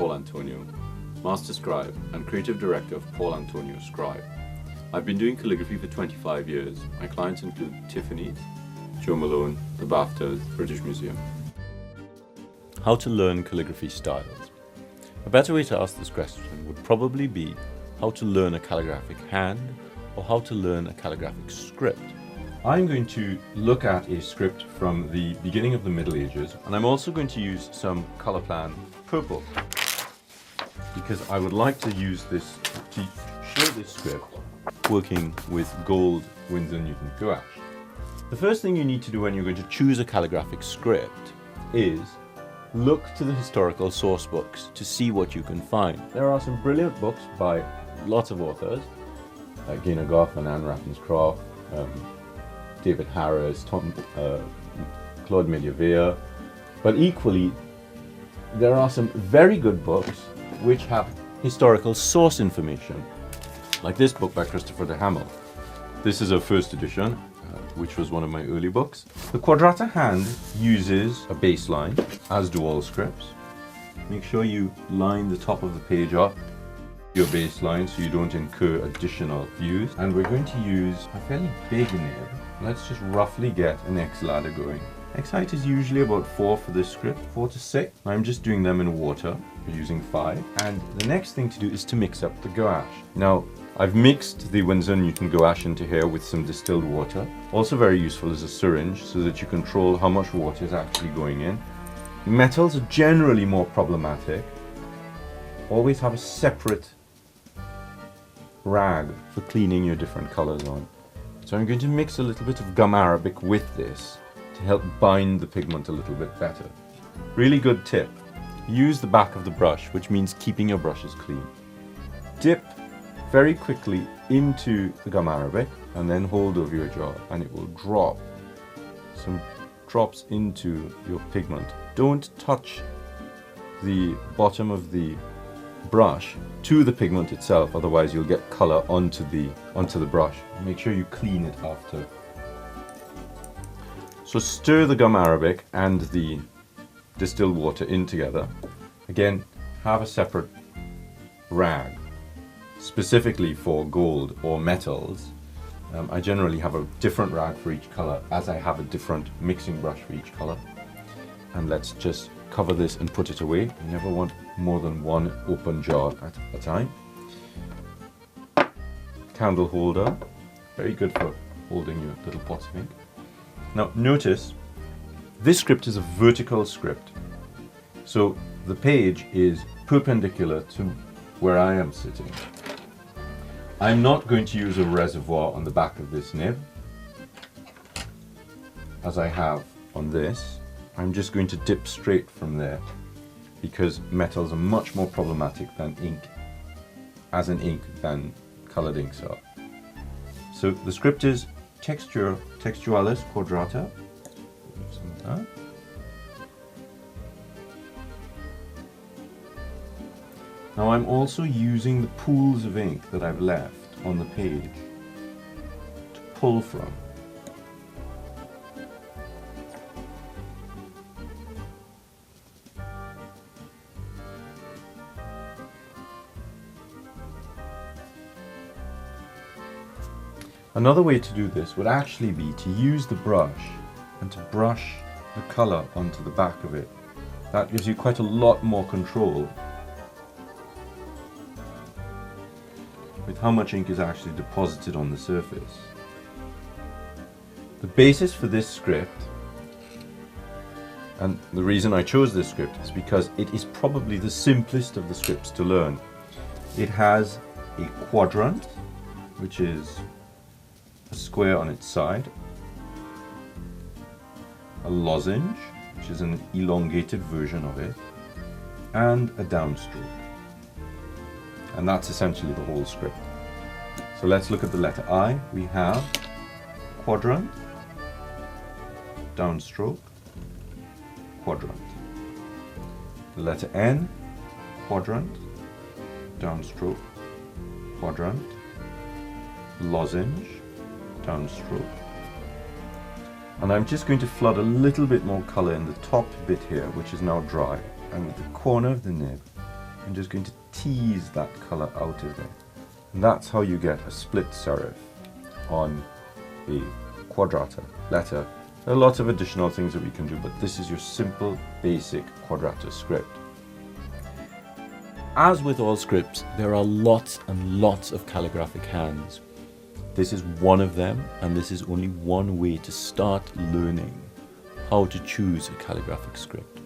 Paul Antonio, Master Scribe and Creative Director of Paul Antonio Scribe. I've been doing calligraphy for 25 years. My clients include Tiffany, Joe Malone, the BAFTAs, British Museum. How to learn calligraphy styles. A better way to ask this question would probably be how to learn a calligraphic hand or how to learn a calligraphic script. I'm going to look at a script from the beginning of the Middle Ages, and I'm also going to use some color plan purple because I would like to use this to show this script working with gold Winsor Newton gouache. The first thing you need to do when you're going to choose a calligraphic script is look to the historical source books to see what you can find. There are some brilliant books by lots of authors, like Gaynor Goff and Anne Ravenscroft, David Harris, Claude Mediavere, but equally there are some very good books which have historical source information, like this book by Christopher de Hamel. This is a first edition, which was one of my early books. The quadrata hand uses a baseline, as do all scripts. Make sure you line the top of the page up your baseline so you don't incur additional views. And we're going to use a fairly big nib. Let's just roughly get an X ladder going. X height is usually about 4 for this script, 4 to 6. I'm just doing them in water, using 5. And the next thing to do is to mix up the gouache. Now, I've mixed the Winsor Newton gouache into here with some distilled water. Also very useful is a syringe so that you control how much water is actually going in. Metals are generally more problematic. Always have a separate rag for cleaning your different colors on. So I'm going to mix a little bit of gum arabic with this to help bind the pigment a little bit better. Really good tip. Use the back of the brush, which means keeping your brushes clean. Dip very quickly into the gum arabic and then hold over your jaw and it will drop some drops into your pigment. Don't touch the bottom of the brush to the pigment itself, otherwise you'll get color onto the brush. Make sure you clean it after. So stir the gum arabic and the distilled water in together. Again, have a separate rag specifically for gold or metals. I generally have a different rag for each color, as I have a different mixing brush for each color. And let's just cover this and put it away. You never want more than one open jar at a time. Candle holder, very good for holding your little pots of ink. Now notice, this script is a vertical script. So the page is perpendicular to where I am sitting. I'm not going to use a reservoir on the back of this nib, as I have on this. I'm just going to dip straight from there because metals are much more problematic than ink, as an ink, than colored inks are. So the script is Textualis Quadrata. Some of that. Now I'm also using the pools of ink that I've left on the page to pull from. Another way to do this would actually be to use the brush and to brush the color onto the back of it. That gives you quite a lot more control with how much ink is actually deposited on the surface. The basis for this script, and the reason I chose this script, is because it is probably the simplest of the scripts to learn. It has a quadrant, which is a square on its side, a lozenge, which is an elongated version of it, and a downstroke. And that's essentially the whole script. So let's look at the letter I. We have quadrant, downstroke, quadrant. The letter N, quadrant, downstroke, quadrant, lozenge, downstroke. And I'm just going to flood a little bit more color in the top bit here, which is now dry. And with the corner of the nib, I'm just going to tease that colour out of there. And that's how you get a split serif on a quadrata letter. There are lots of additional things that we can do, but this is your simple, basic quadrata script. As with all scripts, there are lots and lots of calligraphic hands. This is one of them, and this is only one way to start learning how to choose a calligraphic script.